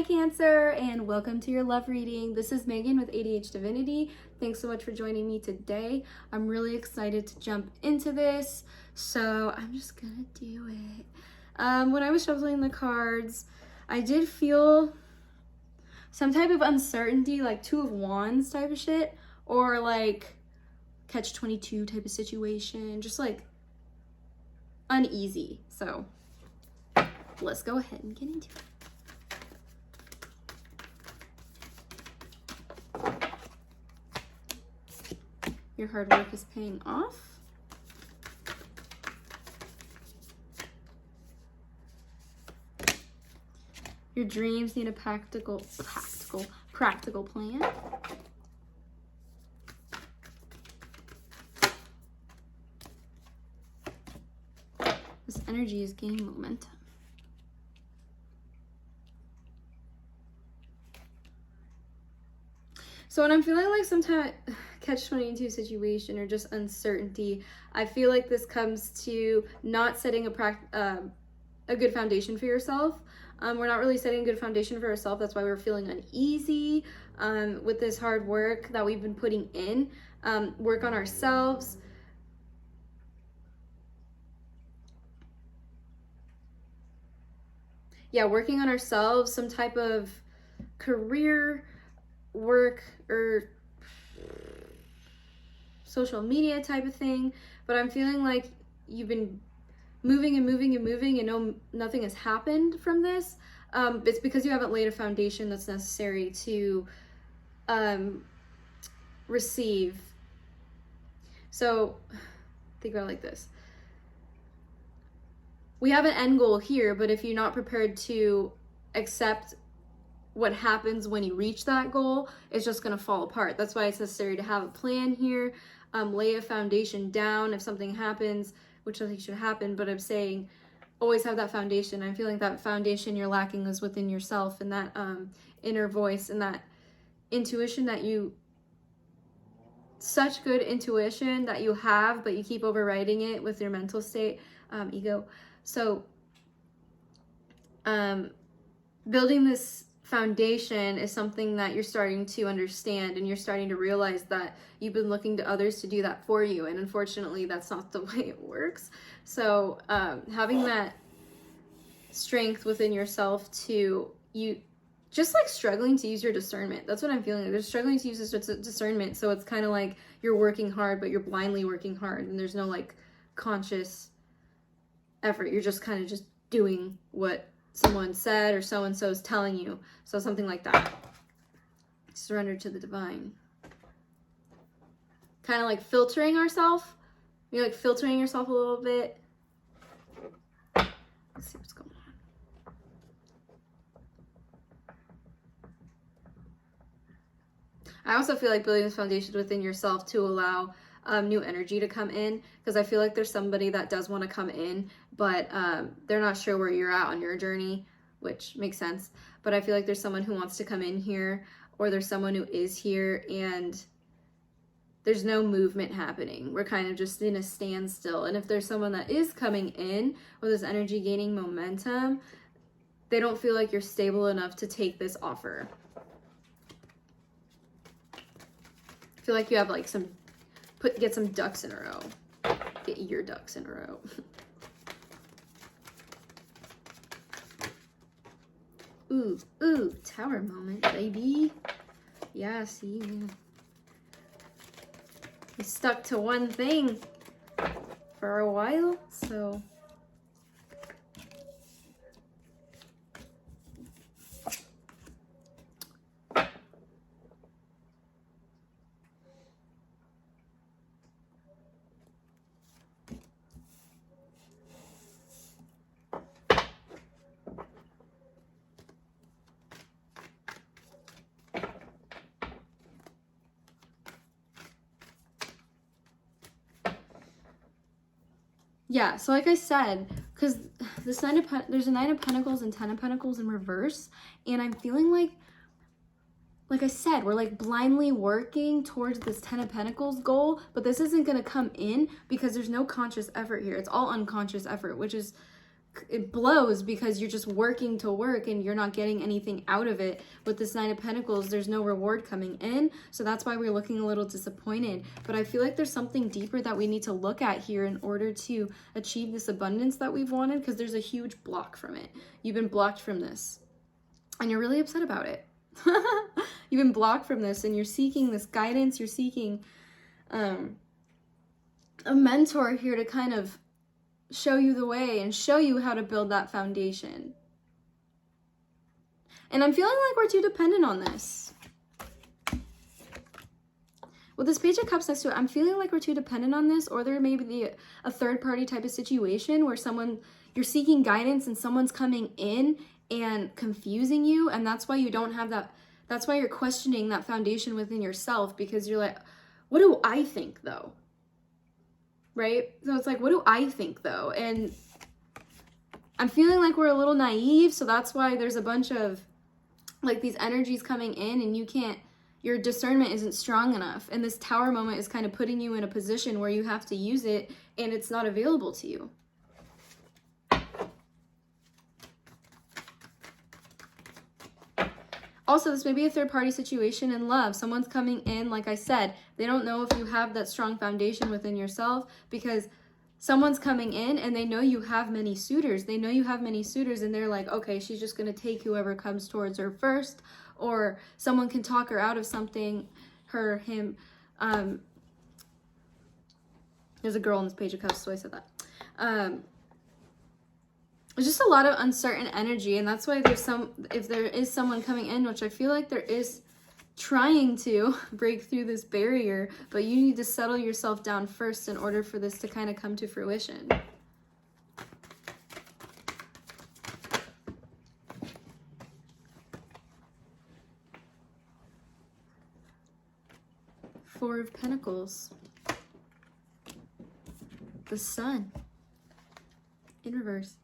Hi Cancer, and welcome to your love reading. This is Megan with ADH Divinity. Thanks so much for joining me today. I'm really excited to jump into this, so I'm just gonna do it. When I was shuffling the cards, I did feel some type of uncertainty, like Two of Wands type of shit, or like Catch-22 type of situation, just like uneasy. So let's go ahead and get into it. Your hard work is paying off. Your dreams need a practical plan. This energy is gaining momentum. So when I'm feeling like sometimes Catch-22 situation or just uncertainty, I feel like this comes to not setting a good foundation for yourself. We're not really setting a good foundation for ourselves. That's why we're feeling uneasy with this hard work that we've been putting in. Work on ourselves. Yeah, working on ourselves, some type of career, work, or social media type of thing. But I'm feeling like you've been moving and moving and moving and nothing has happened from this. It's because you haven't laid a foundation that's necessary to receive. So think about it like this. We have an end goal here, but if you're not prepared to accept what happens when you reach that goal, it's just going to fall apart. That's why it's necessary to have a plan here, lay a foundation down if something happens, which I think should happen, but I'm saying always have that foundation. I'm feeling that foundation you're lacking is within yourself, and that inner voice and that intuition that you, such good intuition that you have, but you keep overriding it with your mental state, ego. So building this foundation is something that you're starting to understand, and you're starting to realize that you've been looking to others to do that for you, and unfortunately that's not the way it works. So having that strength within yourself to, you just like struggling to use your discernment. That's what I'm feeling. They're struggling to use this discernment. So it's kind of like you're working hard, but you're blindly working hard, and there's no like conscious effort. You're just kind of just doing what someone said or so-and-so is telling you. So something like that. Surrender to the divine. Kind of like filtering ourselves. You're like filtering yourself a little bit. Let's see what's going on. I also feel like building this foundation within yourself to allow new energy to come in, because I feel like there's somebody that does want to come in, but they're not sure where you're at on your journey, which makes sense. But I feel like there's someone who wants to come in here, or there's someone who is here, and there's no movement happening. We're kind of just in a standstill. And if there's someone that is coming in with this energy gaining momentum, they don't feel like you're stable enough to take this offer. I feel like you have like get some ducks in a row. Get your ducks in a row. Ooh, tower moment, baby. Yeah, see, you stuck to one thing for a while, so. Yeah, so like I said, because there's a 9 of Pentacles and 10 of Pentacles in reverse, and I'm feeling like I said, we're like blindly working towards this 10 of Pentacles goal, but this isn't going to come in because there's no conscious effort here. It's all unconscious effort, which is it blows because you're just working to work and you're not getting anything out of it. With this Nine of Pentacles, there's no reward coming in, so that's why we're looking a little disappointed. But I feel like there's something deeper that we need to look at here in order to achieve this abundance that we've wanted, because there's a huge block from it. You've been blocked from this and you're really upset about it. You've been blocked from this and you're seeking this guidance. You're seeking a mentor here to kind of show you the way and show you how to build that foundation. And I'm feeling like we're too dependent on this. With this Page of Cups next to it, I'm feeling like we're too dependent on this, or there may be a third party type of situation where you're seeking guidance and someone's coming in and confusing you, and that's why you don't have that. That's why you're questioning that foundation within yourself, because you're like, what do I think though? Right? So it's like, what do I think though? And I'm feeling like we're a little naive, so that's why there's a bunch of like these energies coming in and your discernment isn't strong enough. And this Tower moment is kind of putting you in a position where you have to use it and it's not available to you. Also, this may be a third-party situation in love. Someone's coming in, like I said, they don't know if you have that strong foundation within yourself, because someone's coming in and they know you have many suitors. They know you have many suitors and they're like, okay, she's just going to take whoever comes towards her first, or someone can talk her out of something, her, him. There's a girl in this Page of Cups, so I said that. There's just a lot of uncertain energy, and that's why if there is someone coming in, which I feel like there is, trying to break through this barrier, but you need to settle yourself down first in order for this to kind of come to fruition. Four of Pentacles. The Sun. In reverse.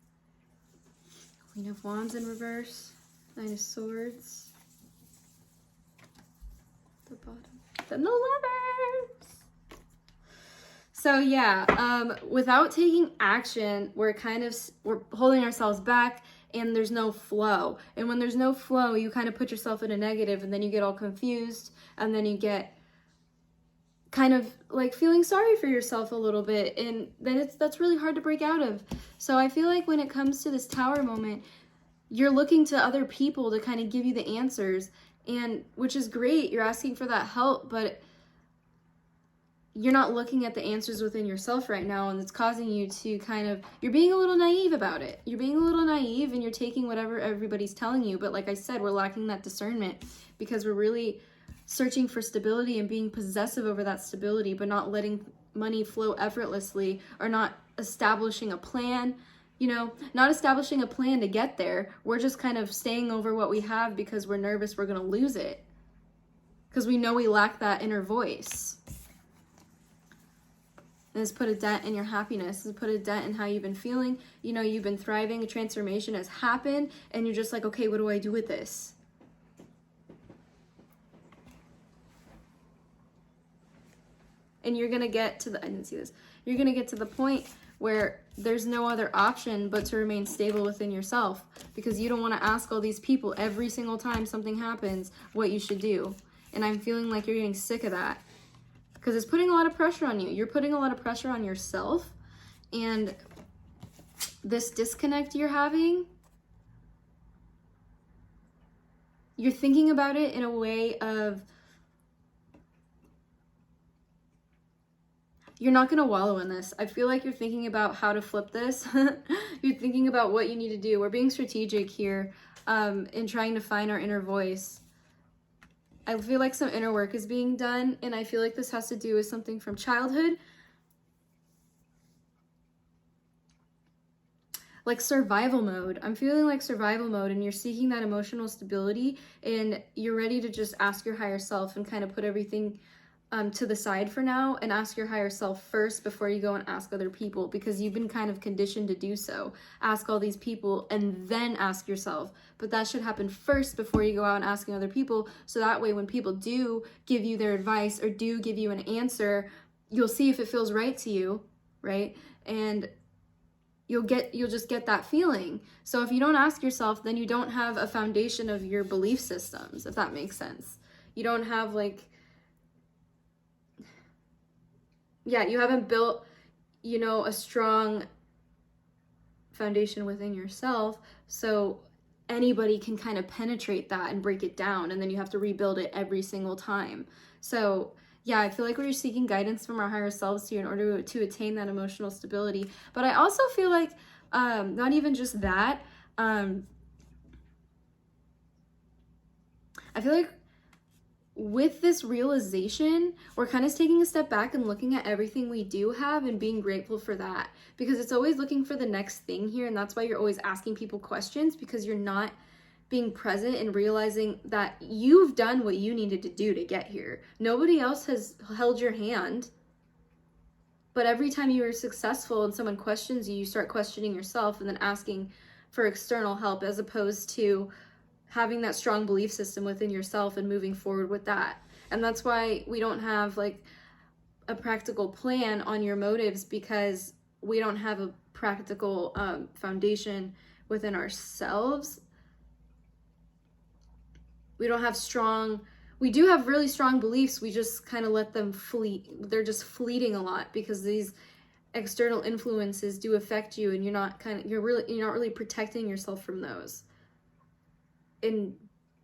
Queen of Wands in reverse. Nine of Swords. The bottom. Then the Lovers. So yeah, without taking action, we're holding ourselves back, and there's no flow. And when there's no flow, you kind of put yourself in a negative, and then you get all confused, and then you get kind of like feeling sorry for yourself a little bit, and then that's really hard to break out of. So I feel like when it comes to this Tower moment, you're looking to other people to kind of give you the answers, and which is great, you're asking for that help, but you're not looking at the answers within yourself right now, and it's causing you to you're being a little naive about it. You're being a little naive and you're taking whatever everybody's telling you, but like I said, we're lacking that discernment because we're really searching for stability and being possessive over that stability, but not letting money flow effortlessly, or not establishing a plan, not establishing a plan to get there. We're just kind of staying over what we have because we're nervous we're going to lose it, because we know we lack that inner voice. And it's put a dent in your happiness. It's put a dent in how you've been feeling. You've been thriving, a transformation has happened, and you're just like, okay, what do I do with this? And you're going to get to you're going to get to the point where there's no other option but to remain stable within yourself, because you don't want to ask all these people every single time something happens what you should do. And I'm feeling like you're getting sick of that, because it's putting a lot of pressure on you. You're putting a lot of pressure on yourself, and this disconnect you're having, you're thinking about it in a way of, you're not going to wallow in this. I feel like you're thinking about how to flip this. You're thinking about what you need to do. We're being strategic here in trying to find our inner voice. I feel like some inner work is being done, and I feel like this has to do with something from childhood. Like survival mode. I'm feeling like survival mode, and you're seeking that emotional stability, and you're ready to just ask your higher self and kind of put everything to the side for now and ask your higher self first before you go and ask other people, because you've been kind of conditioned to do so. Ask all these people and then ask yourself, but that should happen first before you go out and asking other people, so that way when people do give you their advice or do give you an answer, you'll see if it feels right to you, right? And you'll just get that feeling. So if you don't ask yourself, then you don't have a foundation of your belief systems, if that makes sense. You don't have like, yeah, you haven't built, you know, a strong foundation within yourself, so anybody can kind of penetrate that and break it down, and then you have to rebuild it every single time. So yeah, I feel like we're seeking guidance from our higher selves here in order to attain that emotional stability. But I also feel like not even just that, I feel like with this realization, we're kind of taking a step back and looking at everything we do have and being grateful for that, because it's always looking for the next thing here. And that's why you're always asking people questions, because you're not being present and realizing that you've done what you needed to do to get here. Nobody else has held your hand. But every time you are successful and someone questions you, you start questioning yourself and then asking for external help, as opposed to having that strong belief system within yourself and moving forward with that. And that's why we don't have like a practical plan on your motives, because we don't have a practical foundation within ourselves. We don't have we do have really strong beliefs. We just kind of let them fleet. They're just fleeting a lot, because these external influences do affect you, and you're not really protecting yourself from those. And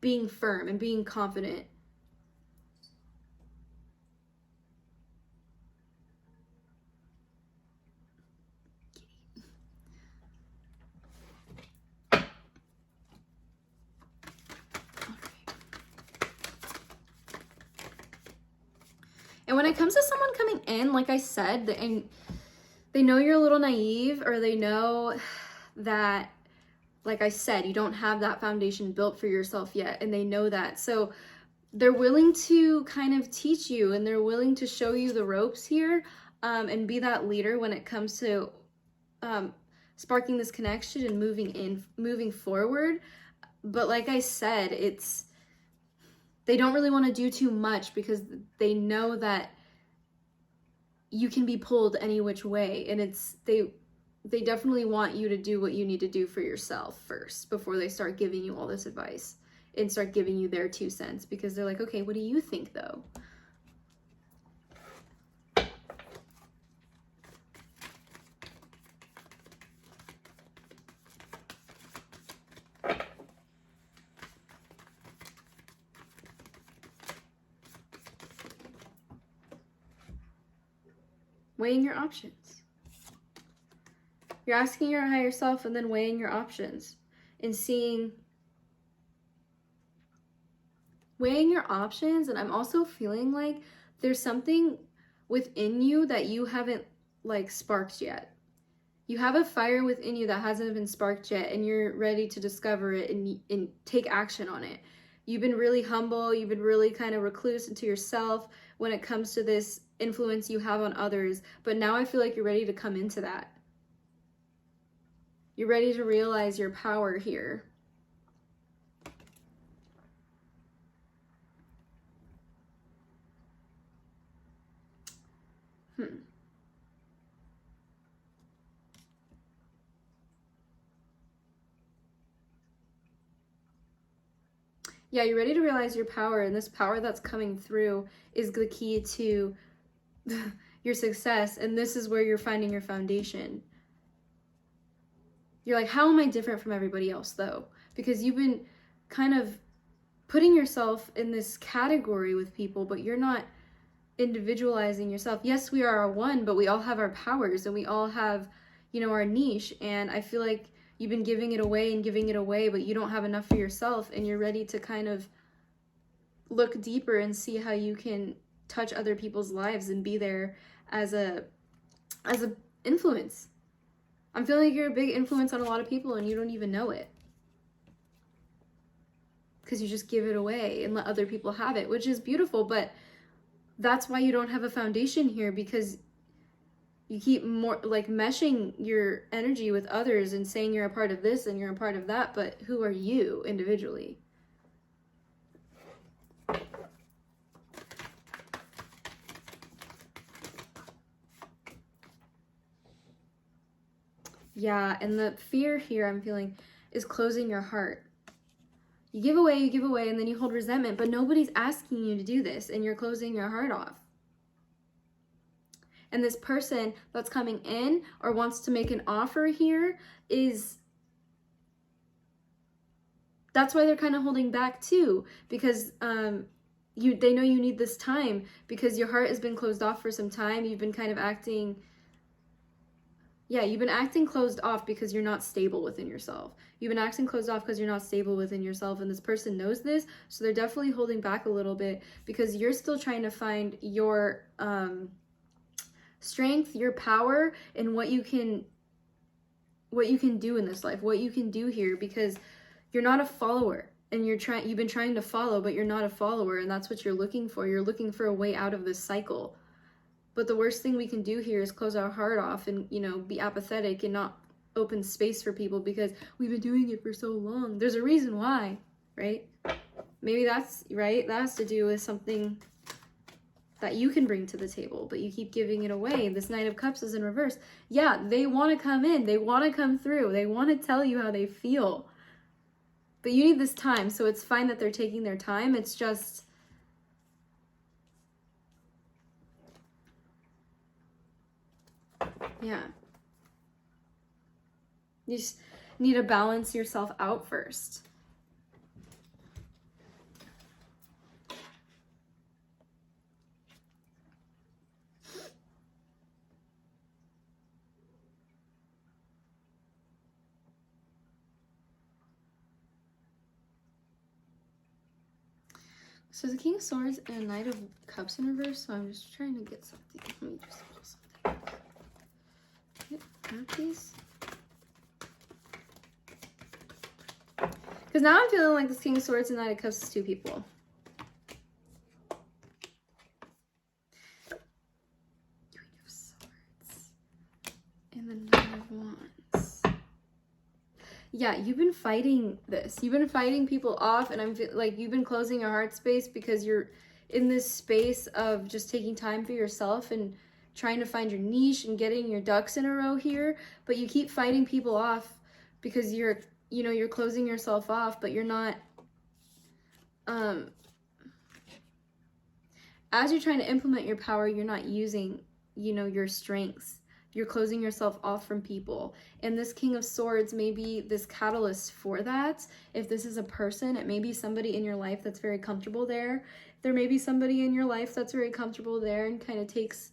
being firm and being confident. And when it comes to someone coming in, like I said, and they know you're a little naive, or they know that, like I said, you don't have that foundation built for yourself yet, and they know that. So they're willing to kind of teach you, and they're willing to show you the ropes here, and be that leader when it comes to sparking this connection and moving forward. But like I said, they don't really want to do too much, because they know that you can be pulled any which way, and they definitely want you to do what you need to do for yourself first before they start giving you all this advice and start giving you their 2 cents, because they're like, okay, what do you think though? Weighing your options. You're asking your higher self and then weighing your options and weighing your options. And I'm also feeling like there's something within you that you haven't like sparked yet. You have a fire within you that hasn't been sparked yet, and you're ready to discover it and take action on it. You've been really humble. You've been really kind of recluse into yourself when it comes to this influence you have on others. But now I feel like you're ready to come into that. You're ready to realize your power here. Yeah, you're ready to realize your power, and this power that's coming through is the key to your success, and this is where you're finding your foundation. You're like, how am I different from everybody else though? Because you've been kind of putting yourself in this category with people, but you're not individualizing yourself. Yes, we are one, but we all have our powers, and we all have, you know, our niche, and I feel like you've been giving it away, but you don't have enough for yourself, and you're ready to kind of look deeper and see how you can touch other people's lives and be there as a influence. I'm feeling like you're a big influence on a lot of people, and you don't even know it, because you just give it away and let other people have it, which is beautiful. But that's why you don't have a foundation here, because you keep more like meshing your energy with others and saying you're a part of this and you're a part of that, but who are you individually? Yeah, and the fear here I'm feeling is closing your heart. You give away, and then you hold resentment, but nobody's asking you to do this, and you're closing your heart off. And this person that's coming in or wants to make an offer here that's why they're kind of holding back too, because they know you need this time, because your heart has been closed off for some time. You've been kind of acting, you've been acting closed off because you're not stable within yourself. You've been acting closed off because you're not stable within yourself, and this person knows this, so they're definitely holding back a little bit because you're still trying to find your strength, your power, and what you can do in this life, what you can do here, because you're not a follower, and you've been trying to follow, but you're not a follower, and that's what you're looking for. You're looking for a way out of this cycle. But the worst thing we can do here is close our heart off and, be apathetic and not open space for people because we've been doing it for so long. There's a reason why, right? Maybe that's right. That has to do with something that you can bring to the table, but you keep giving it away. This Knight of Cups is in reverse. Yeah, they want to come in. They want to come through. They want to tell you how they feel. But you need this time, so it's fine that they're taking their time. It's just, yeah. You just need to balance yourself out first. So the King of Swords and Knight of Cups in reverse, so I'm just trying to get something. Let me just pull something. Okay, grab these. Because now I'm feeling like this King of Swords and Knight of Cups is two people. Queen of Swords and the Knight of Wands. Yeah, you've been fighting this. You've been fighting people off, and I'm like, you've been closing your heart space because you're in this space of just taking time for yourself and trying to find your niche and getting your ducks in a row here. But you keep fighting people off because you're closing yourself off, but you're not, as you're trying to implement your power, you're not using, your strengths. You're closing yourself off from people. And this King of Swords may be this catalyst for that. If this is a person, it may be somebody in your life that's very comfortable there. There may be somebody in your life that's very comfortable there and kind of takes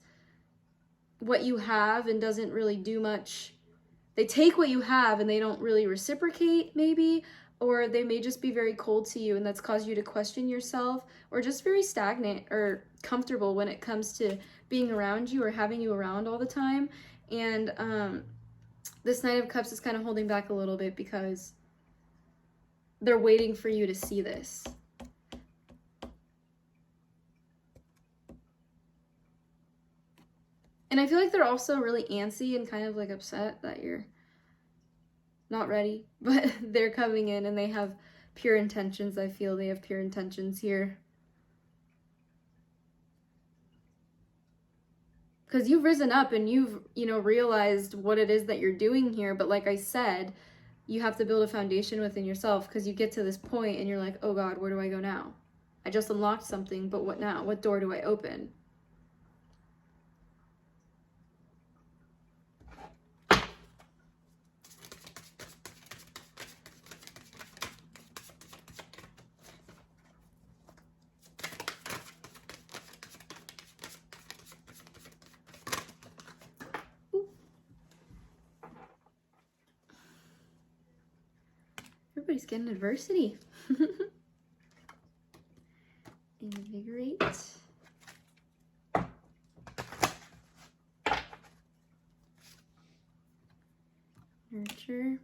what you have and doesn't really do much. They take what you have and they don't really reciprocate, maybe, or they may just be very cold to you, and that's caused you to question yourself, or just very stagnant or comfortable when it comes to being around you or having you around all the time. And this Knight of Cups is kind of holding back a little bit because they're waiting for you to see this. And I feel like they're also really antsy and kind of like upset that you're not ready, but they're coming in and they have pure intentions. I feel they have pure intentions here. Because you've risen up and you've, realized what it is that you're doing here. But like I said, you have to build a foundation within yourself, because you get to this point and you're like, oh God, where do I go now? I just unlocked something, but what now? What door do I open? Everybody's getting adversity. Invigorate. Nurture.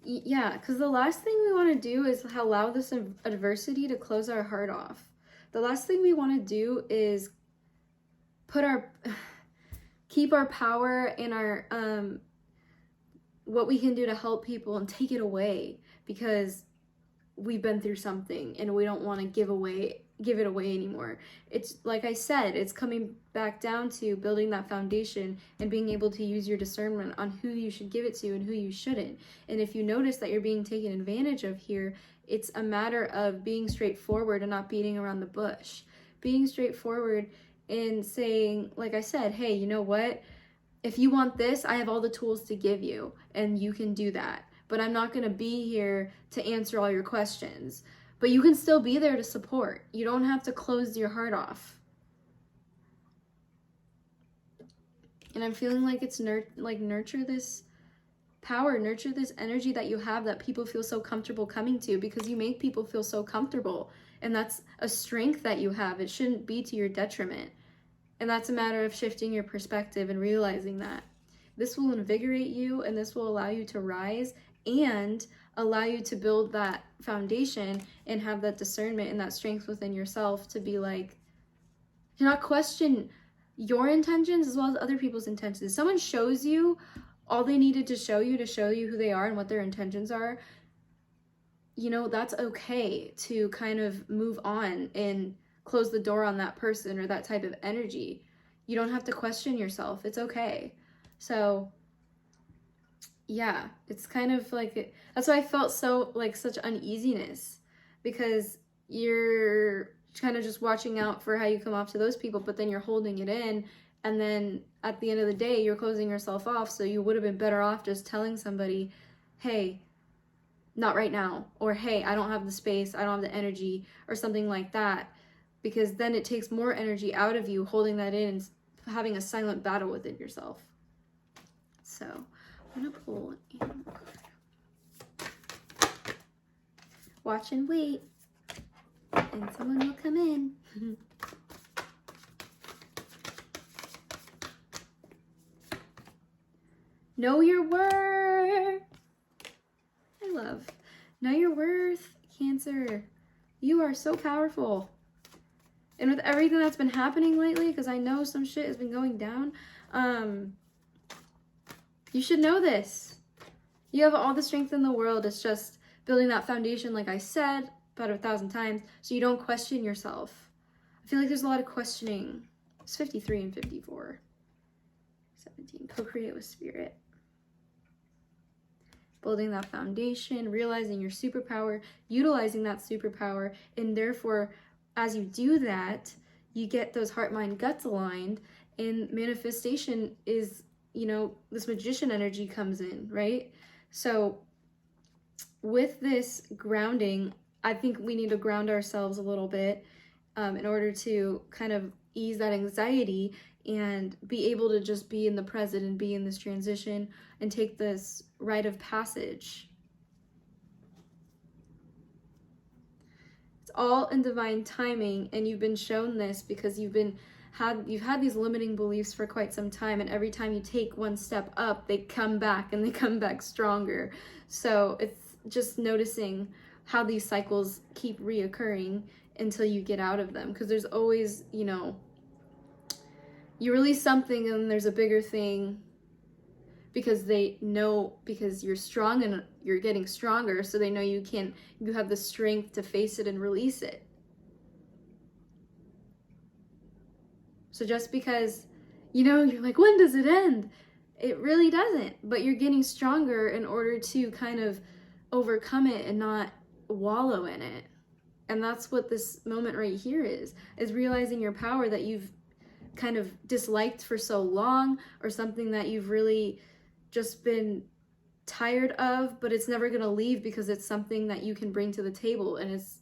Yeah, because the last thing we want to do is allow this adversity to close our heart off. The last thing we want to do is keep our power and our what we can do to help people and take it away because we've been through something and we don't want to give away give it away anymore. It's like I said, it's coming back down to building that foundation and being able to use your discernment on who you should give it to and who you shouldn't. And if you notice that you're being taken advantage of here, it's a matter of being straightforward and not beating around the bush. Being straightforward and saying, like I said, hey, you know what? If you want this, I have all the tools to give you, and you can do that. But I'm not going to be here to answer all your questions. But you can still be there to support. You don't have to close your heart off. And I'm feeling like it's nurture this power, nurture this energy that you have that people feel so comfortable coming to, because you make people feel so comfortable. And that's a strength that you have. It shouldn't be to your detriment. And that's a matter of shifting your perspective and realizing that. This will invigorate you, and this will allow you to rise and allow you to build that foundation and have that discernment and that strength within yourself to be like, to not question your intentions as well as other people's intentions. If someone shows you all they needed to show you who they are and what their intentions are, you know, that's okay to kind of move on and close the door on that person or that type of energy. You don't have to question yourself. It's okay. So yeah, it's kind of like, that's why I felt so like such uneasiness, because you're kind of just watching out for how you come off to those people, but then you're holding it in, and then at the end of the day you're closing yourself off. So you would have been better off just telling somebody, hey, not right now, or hey, I don't have the space, I don't have the energy, or something like that, because then it takes more energy out of you holding that in and having a silent battle within yourself. So I'm gonna pull an animal card. Watch and wait, and someone will come in. Know your worth. I love. Know your worth, Cancer. You are so powerful. And with everything that's been happening lately, because I know some shit has been going down, you should know this. You have all the strength in the world. It's just building that foundation, like I said about 1,000 times, so you don't question yourself. I feel like there's a lot of questioning. It's 53 and 54. 17. Co-create with spirit. Building that foundation, realizing your superpower, utilizing that superpower, and therefore, as you do that, you get those heart, mind, guts aligned, and manifestation is, you know, this magician energy comes in, right? So with this grounding, I think we need to ground ourselves a little bit in order to kind of ease that anxiety and be able to just be in the present and be in this transition and take this rite of passage. It's all in divine timing, and you've been shown this because you've had these limiting beliefs for quite some time, and every time you take one step up, they come back, and they come back stronger. So it's just noticing how these cycles keep reoccurring until you get out of them, because there's always, you know, you release something and there's a bigger thing, because they know, because you're strong and you're getting stronger, so they know you have the strength to face it and release it. So just because, you know, you're like, when does it end? It really doesn't, but you're getting stronger in order to kind of overcome it and not wallow in it. And that's what this moment right here is realizing your power that you've kind of disliked for so long, or something that you've really just been tired of, but it's never going to leave because it's something that you can bring to the table, and it's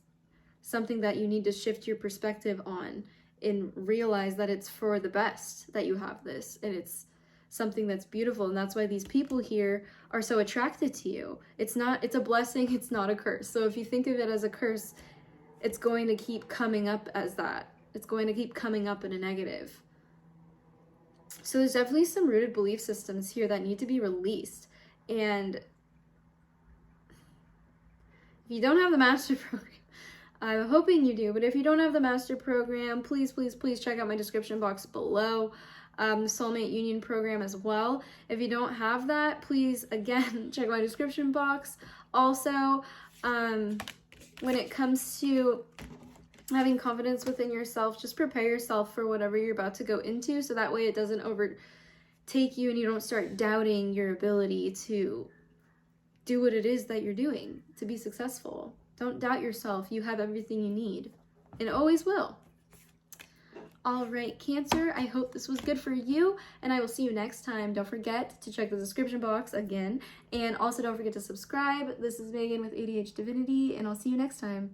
something that you need to shift your perspective on and realize that it's for the best that you have this, and it's something that's beautiful. And that's why these people here are so attracted to you. It's a blessing, it's not a curse. So if you think of it as a curse, it's going to keep coming up as that. It's going to keep coming up in a negative. So there's definitely some rooted belief systems here that need to be released. And if you don't have the master program, I'm hoping you do, but if you don't have the master program, please, please, please check out my description box below. The SOULMATE Union Program as well. If you don't have that, please, again, check my description box. Also, when it comes to having confidence within yourself. Just prepare yourself for whatever you're about to go into, so that way it doesn't overtake you and you don't start doubting your ability to do what it is that you're doing to be successful. Don't doubt yourself. You have everything you need and always will. All right, Cancer, I hope this was good for you, and I will see you next time. Don't forget to check the description box again, and also don't forget to subscribe. This is Megan with ADH Divinity, and I'll see you next time.